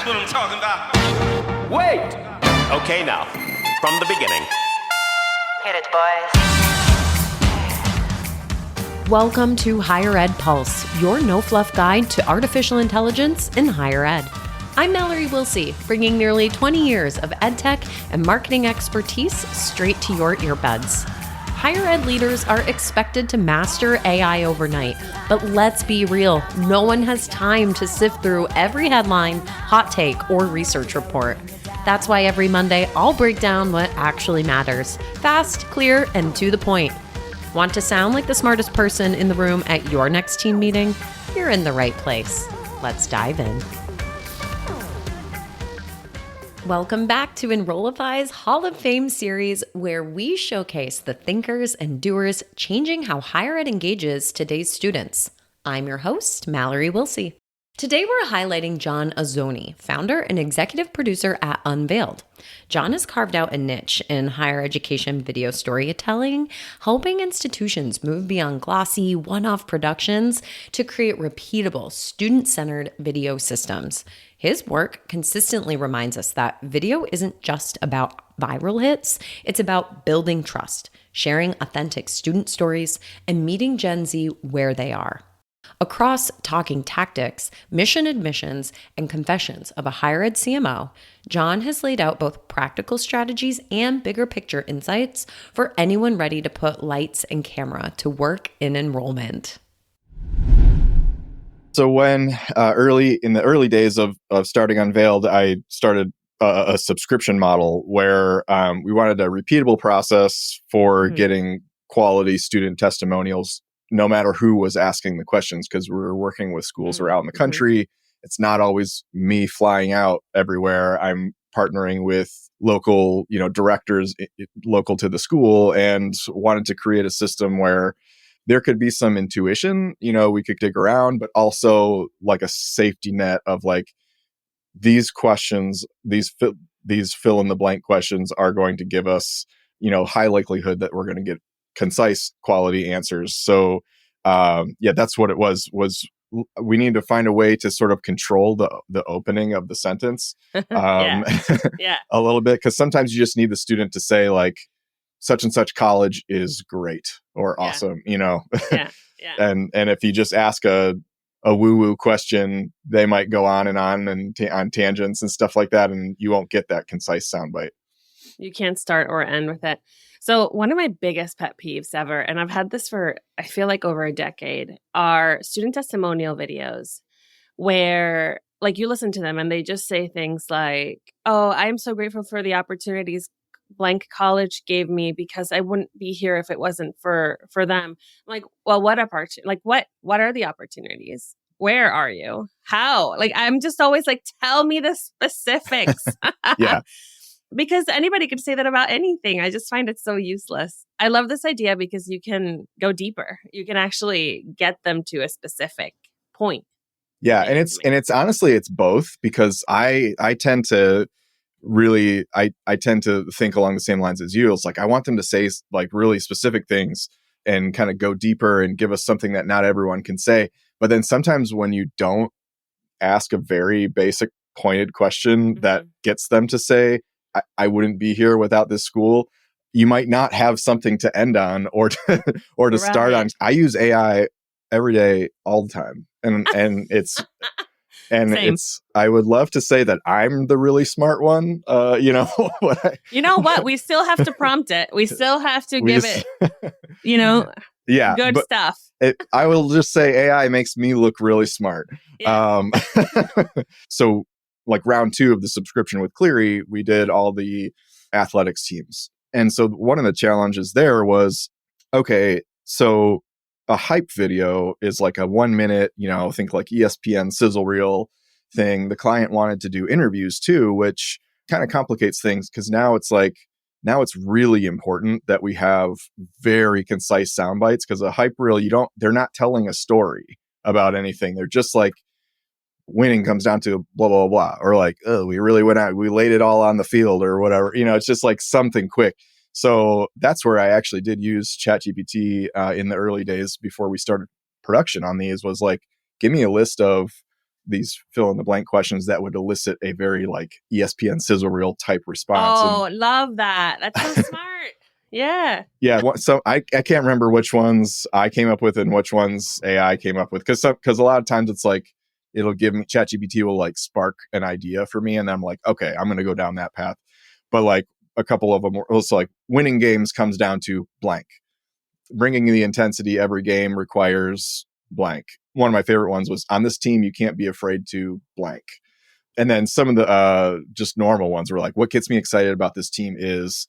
That's what I'm talking about. Wait! Okay, now, from the beginning. Hit it, boys. Welcome to Higher Ed Pulse, your no-fluff guide to artificial intelligence in higher ed. I'm Mallory Wilsey, bringing nearly 20 years of edtech and marketing expertise straight to your earbuds. Higher ed leaders are expected to master AI overnight, but let's be real, no one has time to sift through every headline, hot take, or research report. That's why every Monday, I'll break down what actually matters. Fast, clear, and to the point. Want to sound like the smartest person in the room at your next team meeting? You're in the right place. Let's dive in. Welcome back to Enrollify's Hall of Fame series, where we showcase the thinkers and doers changing how higher ed engages today's students. I'm your host, Mallory Wilsey. Today we're highlighting John Azoni, founder and executive producer at UNVEILD. John has carved out a niche in higher education video storytelling, helping institutions move beyond glossy, one-off productions to create repeatable, student-centered video systems. His work consistently reminds us that video isn't just about viral hits, it's about building trust, sharing authentic student stories, and meeting Gen Z where they are. Across Talking Tactics, Mission Admissions, and Confessions of a Higher Ed CMO, John has laid out both practical strategies and bigger picture insights for anyone ready to put lights and camera to work in enrollment. So when in the early days of starting UNVEILD, I started a subscription model where we wanted a repeatable process for getting quality student testimonials, no matter who was asking the questions, because we were working with schools around the country. It's not always me flying out everywhere. I'm partnering with local, directors local to the school, and wanted to create a system where there could be some intuition, we could dig around, but also like a safety net of like these questions, these fill in the blank questions are going to give us, high likelihood that we're going to get concise quality answers. So that's what it was we need to find a way to sort of control the opening of the sentence a little bit, because sometimes you just need the student to say like such and such college is great or awesome, and if you just ask a woo-woo question, they might go on and on tangents and stuff like that, and you won't get that concise soundbite. You can't start or end with it. So one of my biggest pet peeves ever, and I've had this for, I feel like over a decade, are student testimonial videos where like you listen to them and they just say things like, oh, I'm so grateful for the opportunities blank college gave me because I wouldn't be here if it wasn't for them. I'm like, well, what are the opportunities? Where are you? How? Like, I'm just always like, tell me the specifics. Yeah. Because anybody could say that about anything. I just find it so useless. I love this idea because you can go deeper. You can actually get them to a specific point. Yeah. And it's honestly, it's both, because I tend to really, I tend to think along the same lines as you. It's like, I want them to say like really specific things and kind of go deeper and give us something that not everyone can say. But then sometimes when you don't ask a very basic pointed question that gets them to say, I wouldn't be here without this school, you might not have something to end on or to start on. I use AI every day, all the time. And it's, I would love to say that I'm the really smart one. You know what? We still have to prompt it. We still have to give it, good stuff. I will just say AI makes me look really smart. Yeah. So like round 2 of the subscription with Cleary, we did all the athletics teams. And so one of the challenges there was, okay, so a hype video is like a 1 minute, think like ESPN sizzle reel thing. The client wanted to do interviews too, which kind of complicates things, because now it's really important that we have very concise sound bites, because a hype reel, they're not telling a story about anything. They're just like, winning comes down to blah, blah, blah, or like, oh, we really went out, we laid it all on the field or whatever. It's just like something quick. So that's where I actually did use ChatGPT in the early days before we started production on these, was like, give me a list of these fill in the blank questions that would elicit a very like ESPN sizzle reel type response. Oh, love that. That's so smart. Yeah. Yeah. So I can't remember which ones I came up with and which ones AI came up with. Cause a lot of times it's like, it'll give me, ChatGPT will like spark an idea for me. And I'm like, okay, I'm going to go down that path. But like a couple of them were also like winning games comes down to blank. Bringing the intensity every game requires blank. One of my favorite ones was on this team, you can't be afraid to blank. And then some of the just normal ones were like, what gets me excited about this team is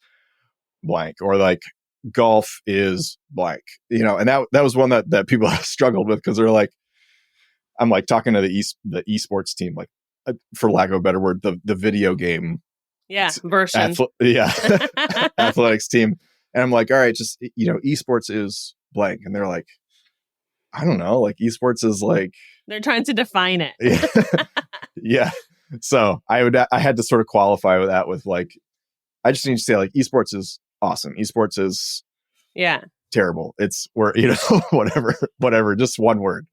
blank, or like golf is blank, and that was one that people struggled with because they're like, I'm like talking to the esports team, like for lack of a better word, the video game version. Athletics team. And I'm like, all right, just, esports is blank. And they're like, I don't know, like esports is like, they're trying to define it. Yeah. So I had to sort of qualify with that with like, I just need to say like esports is awesome. Esports is terrible. It's whatever, just one word.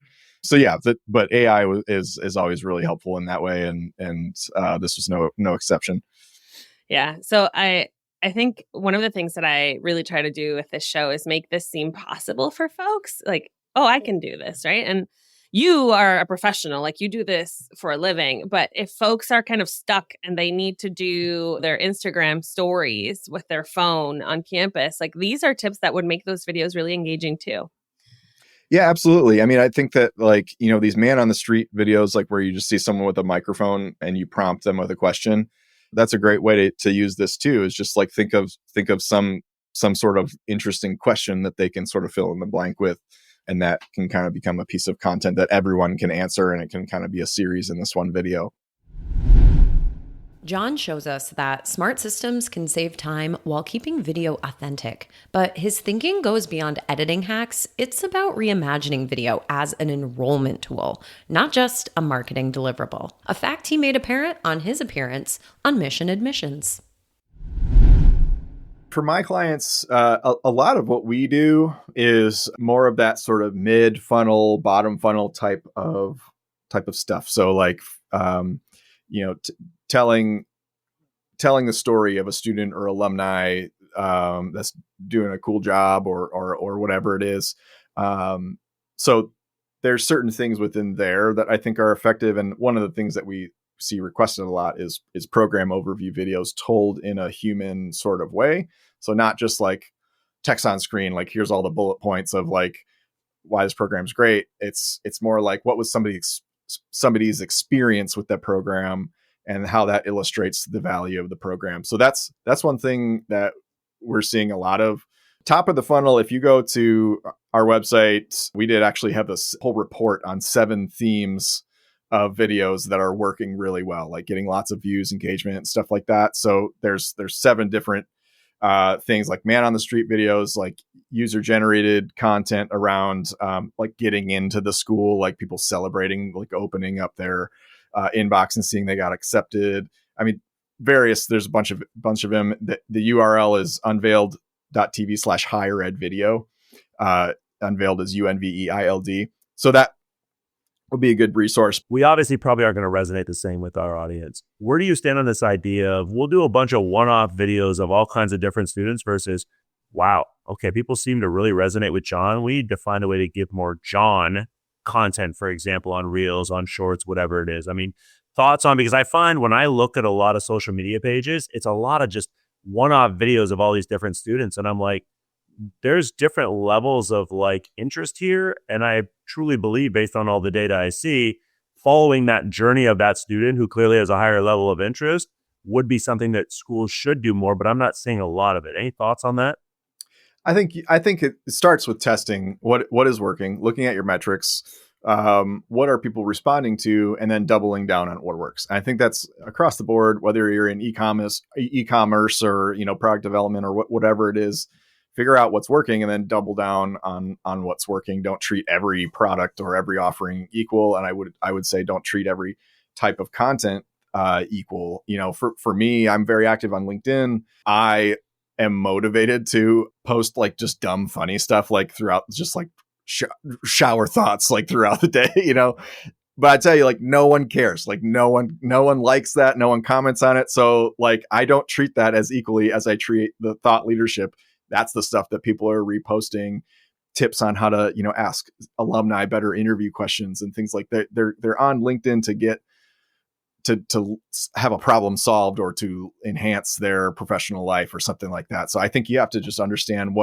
So yeah, but AI is always really helpful in that way. And this was no exception. Yeah. So I think one of the things that I really try to do with this show is make this seem possible for folks. Like, oh, I can do this, right? And you are a professional, like you do this for a living. But if folks are kind of stuck and they need to do their Instagram stories with their phone on campus, like these are tips that would make those videos really engaging too. Yeah, absolutely. I mean, I think that like, these man on the street videos, like where you just see someone with a microphone and you prompt them with a question, that's a great way to use this too, is just like think of some sort of interesting question that they can sort of fill in the blank with. And that can kind of become a piece of content that everyone can answer, and it can kind of be a series in this one video. John shows us that smart systems can save time while keeping video authentic, but his thinking goes beyond editing hacks. It's about reimagining video as an enrollment tool, not just a marketing deliverable. A fact he made apparent on his appearance on Mission Admissions. For my clients, a lot of what we do is more of that sort of mid funnel, bottom funnel type of stuff. So like, telling the story of a student or alumni that's doing a cool job or whatever it is. So there's certain things within there that I think are effective. And one of the things that we see requested a lot is program overview videos told in a human sort of way. So not just like text on screen, like here's all the bullet points of like why this program's great. It's more like what was somebody's experience with that program and how that illustrates the value of the program. So that's one thing that we're seeing a lot of. Top of the funnel, if you go to our website, we did actually have this whole report on 7 themes of videos that are working really well, like getting lots of views, engagement, and stuff like that. So there's 7 different things, like man on the street videos, like user generated content around like getting into the school, like people celebrating, like opening up their inbox and seeing they got accepted. I mean, there's a bunch of them. The URL is unveiled.tv/higher ed video. Unveiled is UNVEILD. So that would be a good resource. We obviously probably aren't going to resonate the same with our audience. Where do you stand on this idea of we'll do a bunch of one-off videos of all kinds of different students versus, wow, okay, people seem to really resonate with John. We need to find a way to give more John content, for example, on Reels, on Shorts, whatever it is. I mean, thoughts on, because I find when I look at a lot of social media pages, it's a lot of just one-off videos of all these different students. And I'm like, there's different levels of like interest here. And I truly believe, based on all the data I see, following that journey of that student who clearly has a higher level of interest would be something that schools should do more, but I'm not seeing a lot of it. Any thoughts on that? I think it starts with testing what is working, looking at your metrics, what are people responding to, and then doubling down on what works. And I think that's across the board, whether you're in e-commerce or product development or whatever it is. Figure out what's working and then double down on what's working. Don't treat every product or every offering equal. And I would say don't treat every type of content equal. For me, I'm very active on LinkedIn. I am motivated to post like just dumb, funny stuff like throughout, just like shower thoughts like throughout the day, But I tell you, like, no one cares. Like, no one likes that. No one comments on it. So like, I don't treat that as equally as I treat the thought leadership. That's the stuff that people are reposting, tips on how to, ask alumni better interview questions and things like that. They're on LinkedIn to get to have a problem solved or to enhance their professional life or something like that. So I think you have to just understand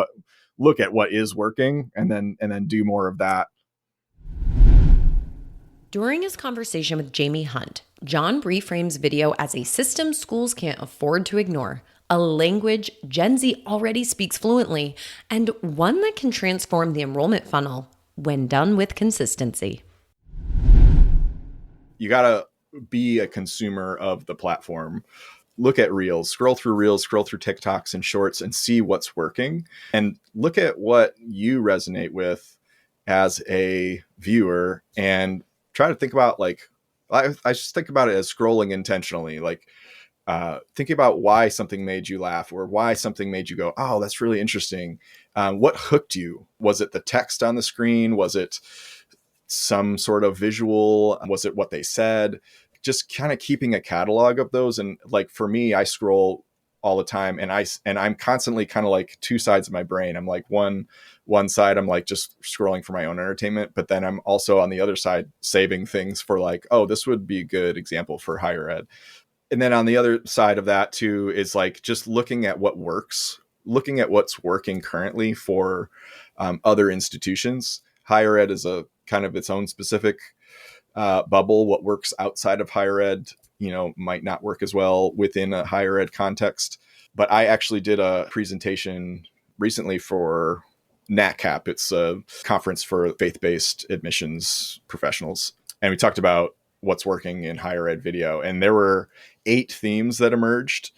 look at what is working and then do more of that. During his conversation with Jamie Hunt, John reframes video as a system schools can't afford to ignore, a language Gen Z already speaks fluently, and one that can transform the enrollment funnel when done with consistency. You got to be a consumer of the platform. Look at Reels, scroll through TikToks and Shorts and see what's working, and look at what you resonate with as a viewer and try to think about, like, I just think about it as scrolling intentionally, like thinking about why something made you laugh or why something made you go, oh, that's really interesting. What hooked you? Was it the text on the screen? Was it some sort of visual? Was it what they said? Just kind of keeping a catalog of those. And like, for me, I scroll all the time and I'm constantly kind of like two sides of my brain. I'm like one side, I'm like just scrolling for my own entertainment, but then I'm also on the other side saving things for like, oh, this would be a good example for higher ed. And then on the other side of that too is like just looking at what works, looking at what's working currently for other institutions. Higher ed is a kind of its own specific bubble. What works outside of higher ed, might not work as well within a higher ed context. But I actually did a presentation recently for NatCap. It's a conference for faith-based admissions professionals. And we talked about what's working in higher ed video. And there were 8 themes that emerged.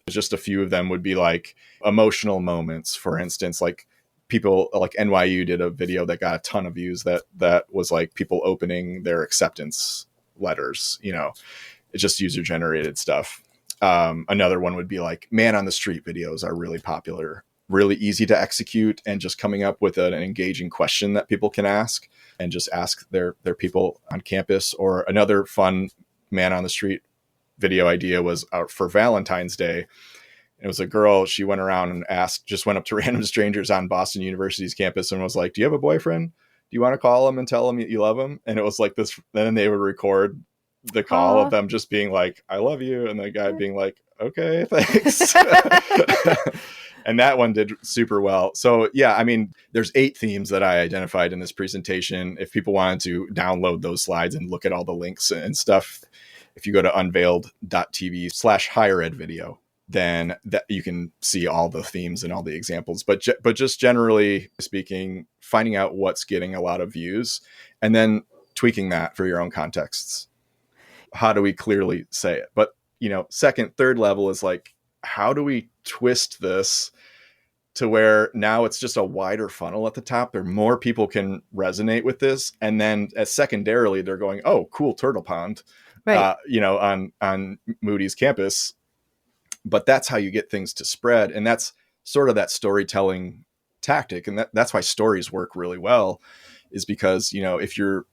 Just a few of them would be like emotional moments, for instance, like people like NYU did a video that got a ton of views that was like people opening their acceptance letters, it's just user generated stuff. Another one would be like man on the street videos are really popular, really easy to execute, and just coming up with an engaging question that people can ask and just ask their people on campus. Or another fun man on the street video idea was for Valentine's Day. It was a girl. She went around and just went up to random strangers on Boston University's campus and was like, do you have a boyfriend? Do you want to call him and tell him you love him? And it was like this. Then they would record the call of them just being like, I love you. And the guy being like, okay, thanks. And that one did super well. So yeah, I mean, there's 8 themes that I identified in this presentation. If people wanted to download those slides and look at all the links and stuff, if you go to unveiled.tv/higher ed video, then that you can see all the themes and all the examples. But just generally speaking, finding out what's getting a lot of views and then tweaking that for your own contexts. How do we clearly say it? But, second, third level is like, how do we twist this to where now it's just a wider funnel at the top? There more people can resonate with this. And then as secondarily, they're going, oh, cool, Turtle Pond, right. On Moody's campus. But that's how you get things to spread. And that's sort of that storytelling tactic. And that's why stories work really well, is because, if you're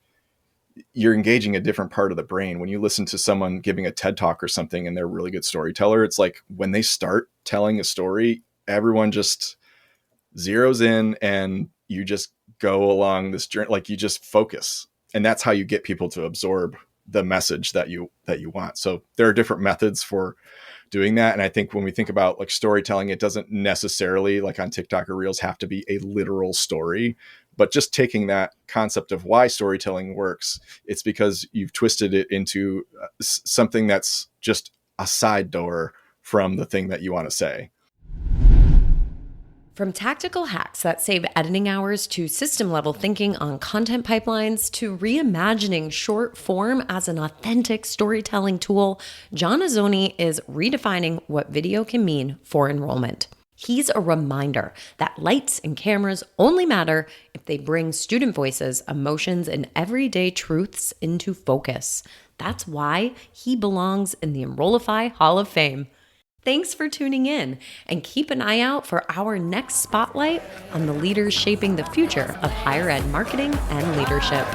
engaging a different part of the brain. When you listen to someone giving a TED talk or something and they're a really good storyteller, it's like when they start telling a story, everyone just zeroes in and you just go along this journey. Like you just focus. And that's how you get people to absorb the message that you want. So there are different methods for doing that. And I think when we think about like storytelling, it doesn't necessarily, like on TikTok or Reels, have to be a literal story, but just taking that concept of why storytelling works, it's because you've twisted it into something that's just a side door from the thing that you want to say. From tactical hacks that save editing hours to system-level thinking on content pipelines to reimagining short form as an authentic storytelling tool, John Azoni is redefining what video can mean for enrollment. He's a reminder that lights and cameras only matter if they bring student voices, emotions, and everyday truths into focus. That's why he belongs in the Enrollify Hall of Fame. Thanks for tuning in, and keep an eye out for our next spotlight on the leaders shaping the future of higher ed marketing and leadership.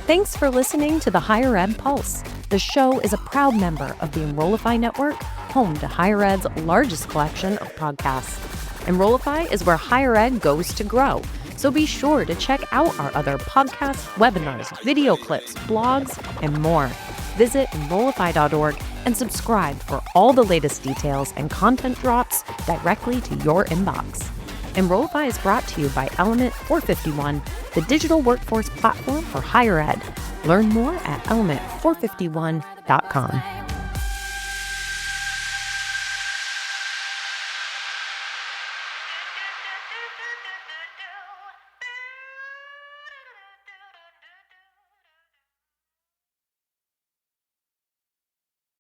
Thanks for listening to the Higher Ed Pulse. The show is a proud member of the Enrollify Network, home to Higher Ed's largest collection of podcasts. Enrollify is where higher ed goes to grow, so be sure to check out our other podcasts, webinars, video clips, blogs, and more. Visit enrollify.org and subscribe for all the latest details and content drops directly to your inbox. Enrollify is brought to you by Element 451, the digital workforce platform for higher ed. Learn more at element451.com.